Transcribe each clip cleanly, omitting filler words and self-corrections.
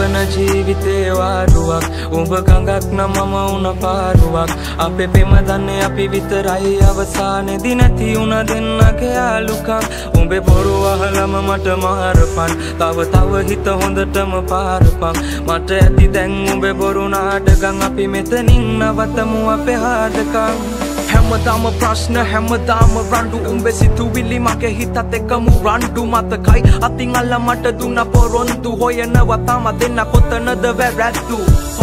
ගෙවන ජීවිතේ වාරුවක් උඹ ගඟක් නම් මම උන පාරුවක් අපේ පෙම දන්නේ අපි විතරයි අවසානේදී නැති උන දෙන්නගේ යාලුකම් උඹේ බොරු අහලම මට මාරපන් තව හිත හොඳටම පාරපන් මට ඇති දැන් උඹේ බොරු නාටකම් අපි මෙතනින් නවතමු අපේ හාදකම් හැමදාම ප්‍රශ්න හැමදාම රණ්ඩු උඹේ සිතුවිලි මගේ හිතත් එක්කම රණ්ඩු මතකයි අතින් අල්ල මට දුන්න පොරොන්දු හොයනවා තාම දෙන්න කොතනද වැරැද්දු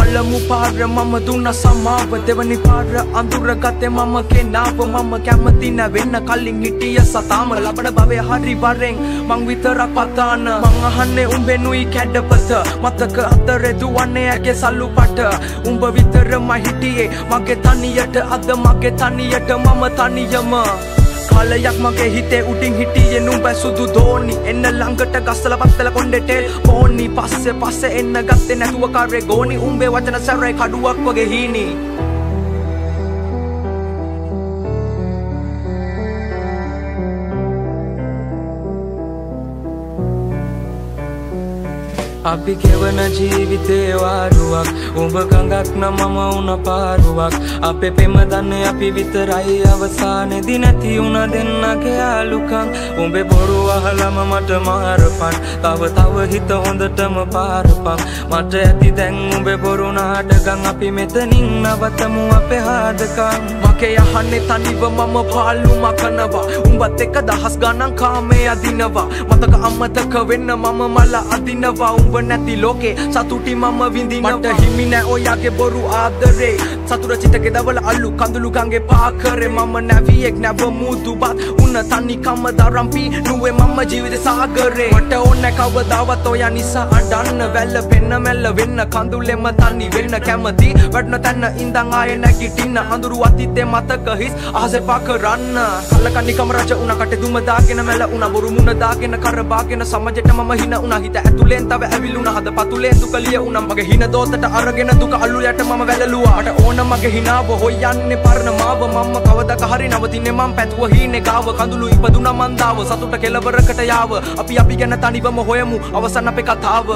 පළමු පාර මම දුන්න සමාව දෙවනි පාර අඳුරගත්තේ මම කෙනාව මම කැමති නැවෙන්න කලින් හිටිය සතාම ලබන භවයේ හරි වරෙන් මං විතරක් පතාන මං අහන්නේ උඹෙනුයි කැඩපත මතක අතරේ දුවන්නේ ඇගේ සල්ලු පට උඹ විතරම හිටියේ මගේ තනියට අද මගේ තනියට මම තනියම කාලයක් මගේ හිතේ උඩින් හිටියේ නුඹ සුදු දෝනි එන්න ළඟට ගස්සලා පත්තල කොණ්ඩේ පෝනි පස්සේ එන්න ගත්තේ නැතුව කාරේ ගෝනි උඹේ වචන සැරේ කඩුවක් වගේ හීනි අපි ගෙවන ජීවිතේ වාරුවක් උඹ ගඟක් නම් මම උන පාරුවක් අපේ පෙම දන්නේ අපි විතරයි අවසානේදී නැති උන දෙන්නගේ යාලුකම් උඹේ බොරු අහලම මට මාරපන් තව හිත හොඳටම පාරපන් මට ඇති දැන් උඹේ බොරු නාටකම් අපි මෙතනින් නවතමු අපේ හාදකම් මගේ යහන්නේ තනිව මම පාළු මකනවා උඹත් එක්ක දහස් ගණන් කාමේ අදිනවා මතක අමතක වෙන්න මම මල අදිනවා උඹ නැති ලෝකේ සතුටි මම විඳිනවා මට හිමි නෑ ඔයාගේ බොරු ආදරේ සතුර චිතකේ දවල අල්ලු කඳුළු ගංගේ පාකරේ මම නැවියෙක් නැව මුදුබත් උන තනි කම දරම්පි නුවේ මම ජීවිත සාගරේ මට ඕනේ කවදාවත් ඔයා නිසා අඬන්න වැල්ල පෙන්න මැල්ල වෙන්න කඳුලෙම තනි වෙන්න කැමති වඩන තැන ඉඳන් ආයේ නැගිටින්න අඳුරු අතීතේ මතක හිස් අහසේ පා කරන්න කල්ලකන්නි කම රජ උන කටේ දුම දාගෙන මැල උන බොරු මුණ දාගෙන කරබාගෙන සමජෙට මම හින උන හිත ඇතුලෙන් තව ඇවිලුණ හද පතුලේ දුක ලිය උනම් මගේ හින දෝතට අරගෙන දුක අල්ලු යට මම වැළලුවා මට ඕන මගේ හිනාව හොයන්නේ පරණ මාව මම කවදක හරි නවතින්නේ මම පැතුව හීනේ ගාව කඳුළු ඉපදුනා මන්දාව සතුට කෙලවරකට යාව අපි ගැන තනිවම හොයමු අවසන් අපේ කතාව